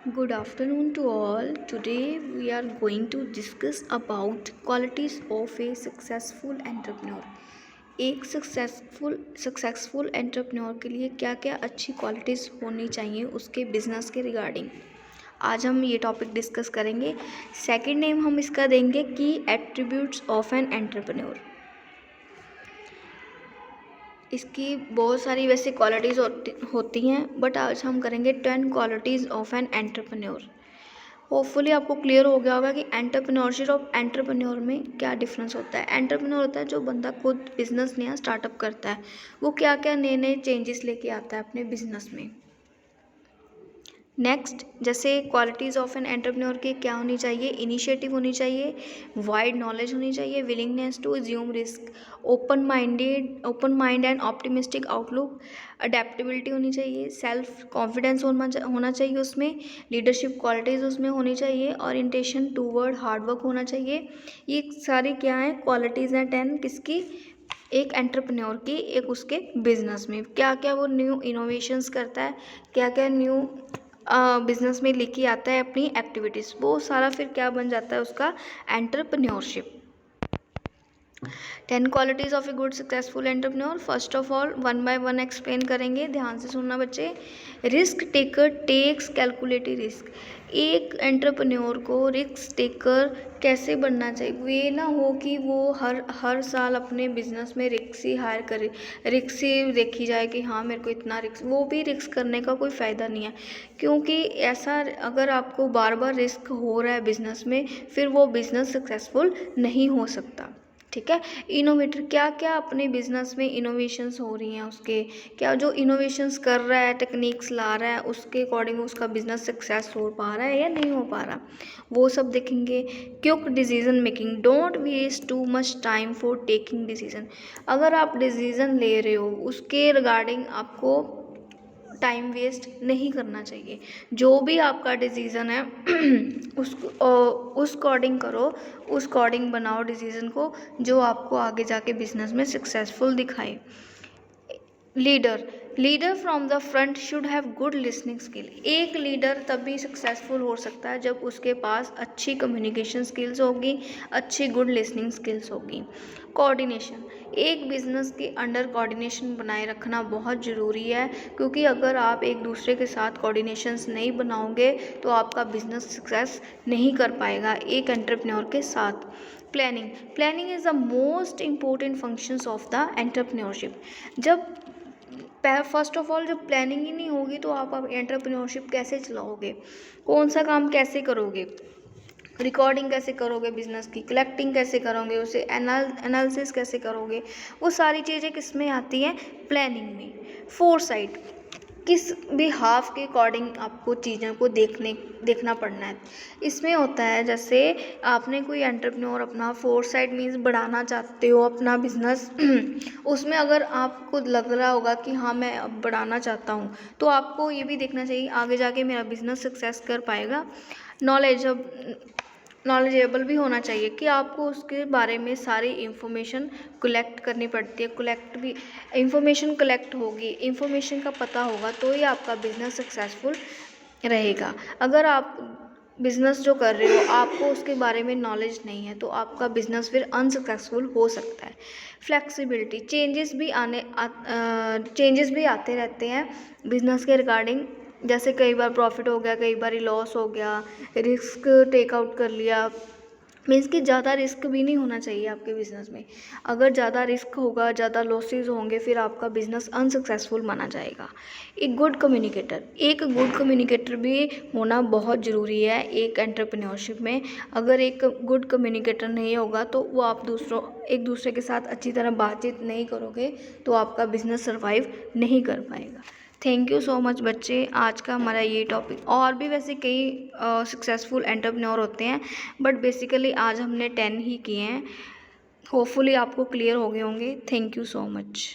Good afternoon to all. Today we are going to discuss about qualities of a successful entrepreneur. एक successful entrepreneur के लिए क्या क्या अच्छी क्वालिटीज़ होनी चाहिए उसके बिजनेस के रिगार्डिंग आज हम ये टॉपिक डिस्कस करेंगे। सेकंड नेम हम इसका देंगे कि एट्रीब्यूट्स ऑफ एन एंटरप्रेन्योर। इसकी बहुत सारी वैसे क्वालिटीज़ होती हैं, बट आज हम करेंगे 10 qualities of an entrepreneur. Hopefully आपको क्लियर हो गया होगा कि एंटरप्रेन्योरशिप और एंटरप्रेन्योर में क्या डिफरेंस होता है। एंटरप्रेन्योर होता है जो बंदा खुद बिजनेस नया स्टार्टअप करता है, वो क्या क्या नए नए चेंजेस लेके आता है अपने बिजनेस में। नेक्स्ट, जैसे क्वालिटीज़ ऑफ एन एंटरप्रेन्योर की क्या होनी चाहिए, इनिशिएटिव होनी चाहिए, वाइड नॉलेज होनी चाहिए, willingness to assume risk, open mind and optimistic outlook, adaptability होनी चाहिए, सेल्फ कॉन्फिडेंस होना चाहिए उसमें, लीडरशिप क्वालिटीज़ उसमें होनी चाहिए, ओरिएंटेशन टूवर्ड हार्डवर्क होना चाहिए। ये सारी क्या है क्वालिटीज़ हैं 10 किसकी, एक एंटरप्रेन्योर की, एक उसके बिजनेस में क्या क्या वो न्यू इनोवेशंस करता है, क्या क्या न्यू बिजनेस में लेके आता है अपनी एक्टिविटीज़, वो सारा फिर क्या बन जाता है उसका entrepreneurship. 10 qualities of a good successful entrepreneur. First of all 1 by 1 explain करेंगे, ध्यान से सुनना बच्चे। Risk taker takes calculated risk. एक एंटरप्रेन्योर को रिस्क टेकर कैसे बनना चाहिए, ये ना हो कि वो हर साल अपने बिजनेस में रिस्क ही हायर करे, रिस्क ही देखी जाए कि हाँ मेरे को इतना रिस्क, वो भी रिस्क करने का कोई फ़ायदा नहीं है, क्योंकि ऐसा अगर आपको बार बार रिस्क हो रहा है बिजनेस में, फिर वो बिजनेस सक्सेसफुल नहीं हो सकता। ठीक है। इनोवेटर क्या क्या अपने बिजनेस में इनोवेशंस हो रही हैं, उसके क्या जो इनोवेशंस कर रहा है, टेक्निक्स ला रहा है, उसके अकॉर्डिंग उसका बिजनेस सक्सेस हो पा रहा है या नहीं हो पा रहा, वो सब देखेंगे। Quick decision making, don't waste too much time for taking decision. अगर आप डिसीजन ले रहे हो उसके रिगार्डिंग आपको टाइम वेस्ट नहीं करना चाहिए। जो भी आपका डिसीज़न है उस अकॉर्डिंग करो, उस अकॉर्डिंग बनाओ डिसीज़न को जो आपको आगे जाके बिजनेस में सक्सेसफुल दिखाए। Leader from the front should have good listening skill. एक लीडर तभी सक्सेसफुल हो सकता है जब उसके पास अच्छी कम्युनिकेशन स्किल्स होगी, अच्छी गुड लिसनिंग स्किल्स होगी। कोऑर्डिनेशन, एक बिजनेस के अंडर कोऑर्डिनेशन बनाए रखना बहुत ज़रूरी है, क्योंकि अगर आप एक दूसरे के साथ कोऑर्डिनेशंस नहीं बनाओगे तो आपका बिजनेस सक्सेस नहीं कर पाएगा एक एंटरप्रेन्योर के साथ। Planning is the most important functions of the entrepreneurship. जब फर्स्ट ऑफ ऑल जब प्लानिंग ही नहीं होगी तो आप एंटरप्रेन्योरशिप कैसे चलाओगे, कौन सा काम कैसे करोगे, रिकॉर्डिंग कैसे करोगे बिजनेस की, कलेक्टिंग कैसे करोगे, उसे एनालिसिस कैसे करोगे, वो सारी चीज़ें किस में आती हैं, प्लानिंग में। फोरसाइट, किस भी हाफ के अकॉर्डिंग आपको चीज़ों को देखना पड़ना है। इसमें होता है जैसे आपने कोई एंटरप्रेन्योर अपना फोरसाइट मीन्स बढ़ाना चाहते हो अपना बिजनेस उसमें अगर आपको लग रहा होगा कि हाँ मैं अब बढ़ाना चाहता हूँ, तो आपको ये भी देखना चाहिए आगे जाके मेरा बिजनेस सक्सेस कर पाएगा। नॉलेजेबल भी होना चाहिए कि आपको उसके बारे में सारी इंफॉर्मेशन कलेक्ट करनी पड़ती है, इंफॉर्मेशन कलेक्ट होगी, इंफॉर्मेशन का पता होगा तो ही आपका बिजनेस सक्सेसफुल रहेगा। अगर आप बिजनेस जो कर रहे हो आपको उसके बारे में नॉलेज नहीं है तो आपका बिजनेस फिर अनसक्सेसफुल हो सकता है। फ्लेक्सिबिलिटी, चेंजेस भी आते रहते हैं बिजनेस के रिगार्डिंग, जैसे कई बार प्रॉफिट हो गया, कई बार लॉस हो गया, रिस्क टेक आउट कर लिया, मीन्स कि ज़्यादा रिस्क भी नहीं होना चाहिए आपके बिज़नेस में। अगर ज़्यादा रिस्क होगा, ज़्यादा लॉसेस होंगे, फिर आपका बिज़नेस अनसक्सेसफुल माना जाएगा। एक गुड कम्युनिकेटर भी होना बहुत ज़रूरी है एक एंटरप्रेन्योरशिप में। अगर एक गुड कम्युनिकेटर नहीं होगा तो वो आप एक दूसरे के साथ अच्छी तरह बातचीत नहीं करोगे तो आपका बिज़नेस सर्वाइव नहीं कर पाएगा। थैंक यू सो मच बच्चे, आज का हमारा ये टॉपिक, और भी वैसे कई सक्सेसफुल एंटरप्रेन्योर होते हैं, बट बेसिकली आज हमने 10 ही किए हैं। होपफुली आपको क्लियर हो गए होंगे। Thank you so much.